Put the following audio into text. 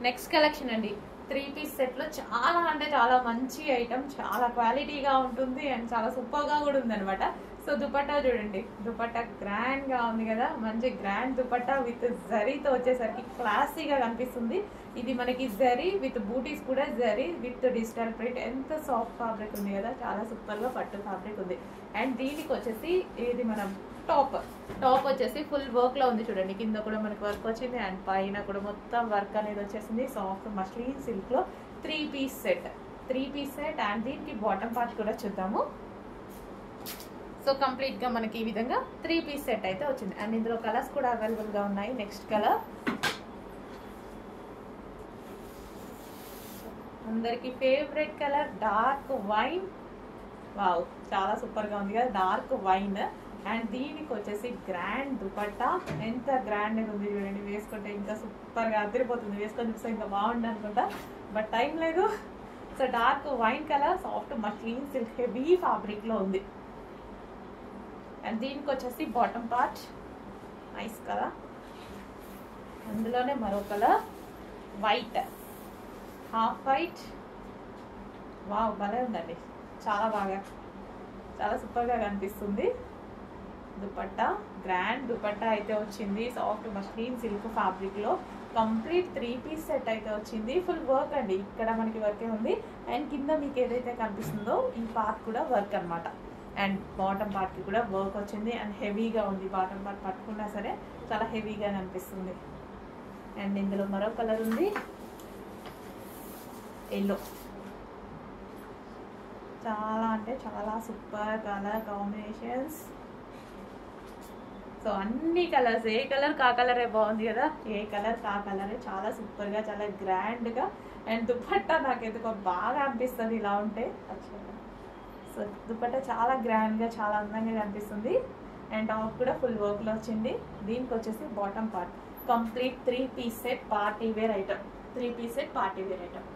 Next collection అండి 3 piece set లో చాలా అంటే చాలా మంచి ఐటమ్, చాలా క్వాలిటీగా ఉంటుంది అండ్ చాలా సూపర్ గా కూడా ఉంది అనమాట. సో దుపట్టా చూడండి, దుపట్టా గ్రాండ్ గా ఉంది కదా, మంచి గ్రాండ్ దుపట్టా విత్ జరీతో వచ్చేసరికి క్లాసీగా కనిపిస్తుంది. ఇది మనకి జరీ విత్ బూటీస్ కూడా జరీ విత్ డిజిటల్ ప్రింట్. ఎంత సాఫ్ట్ ఫ్యాబ్రిక్ ఉంది కదా, చాలా సూపర్ గా పట్టు ఫ్యాబ్రిక్ ఉంది. అండ్ దీనికి వచ్చేసి ఇది మనం టాప్ వచ్చేసి ఫుల్ వర్క్ లో ఉంది చూడండి. కింద కూడా మనకి వర్క్ వచ్చింది అండ్ పైన కూడా మొత్తం వర్క్ అనేది వచ్చేసింది. సాఫ్ట్ మస్లిన్ సిల్క్ లో 3 పీస్ సెట్ అండ్ దీనికి బాటమ్ పార్ట్ కూడా చూద్దాము. సో కంప్లీట్ గా మనకి ఈ విధంగా 3 పీస్ సెట్ అయితే వచ్చింది అండ్ ఇందులో కలర్స్ కూడా అవైలబుల్ గా ఉన్నాయి. నెక్స్ట్ కలర్ అందరికి favourite colour dark wine. Wow, చాలా సూపర్ గా ఉంది కదా, డార్క్ వైన్. అండ్ దీనికి వచ్చేసి గ్రాండ్ దుపట్టా. ఎంత గ్రాండ్ ఉంది చూడండి, వేసుకుంటే ఇంకా సూపర్ గా అదిరిపోతుంది. వేసుకొని చూస్తే ఇంకా బాగుంది అనుకుంటా, బట్ టైం లేదు. So dark wine colour, soft muslin silk heavy fabric లో ఉంది. అండ్ దీనికి వచ్చేసి బాటమ్ పార్ట్ నైస్ కదా, అందులోనే మరో colour white, half white. Wow, భలే ఉందండి, చాలా బాగా, చాలా సూపర్ గా కనిపిస్తుంది. దుపట్టా గ్రాండ్ దుపట్టా అయితే వచ్చింది, సాఫ్ట్ మస్లిన్ సిల్క్ ఫ్యాబ్రిక్ లో కంప్లీట్ 3 పీస్ సెట్ అయితే వచ్చింది. ఫుల్ వర్క్ అండి, ఇక్కడ మనకి వర్కే ఉంది అండ్ కింద మీకు ఏదైతే కనిపిస్తుందో ఈ పార్ట్ కూడా వర్క్ అనమాట. అండ్ బాటమ్ పార్ట్ కి కూడా వర్క్ వచ్చింది అండ్ హెవీగా ఉంది. బాటమ్ పార్ట్ పట్టుకున్నా సరే చాలా హెవీగా కనిపిస్తుంది. అండ్ ఇందులో మరో కలర్ ఉంది ఎల్లో. చాలా అంటే చాలా సూపర్ కలర్ కాంబినేషన్స్. సో అన్ని కలర్స్, ఏ కలర్ కా కలరే బాగుంది కదా, ఏ కలర్ కా కలరే చాలా సూపర్ గా, చాలా గ్రాండ్ గా. అండ్ దుపట్టా నాకు ఎందుకో బాగా అనిపిస్తుంది ఇలా ఉంటే. సో దుపట్టా చాలా గ్రాండ్ గా, చాలా అందంగా కనిపిస్తుంది. అండ్ టాప్ కూడా ఫుల్ వర్క్ లో వచ్చింది. దీనికి వచ్చేసి bottom part complete 3 piece set party wear item. 3 piece set party wear item.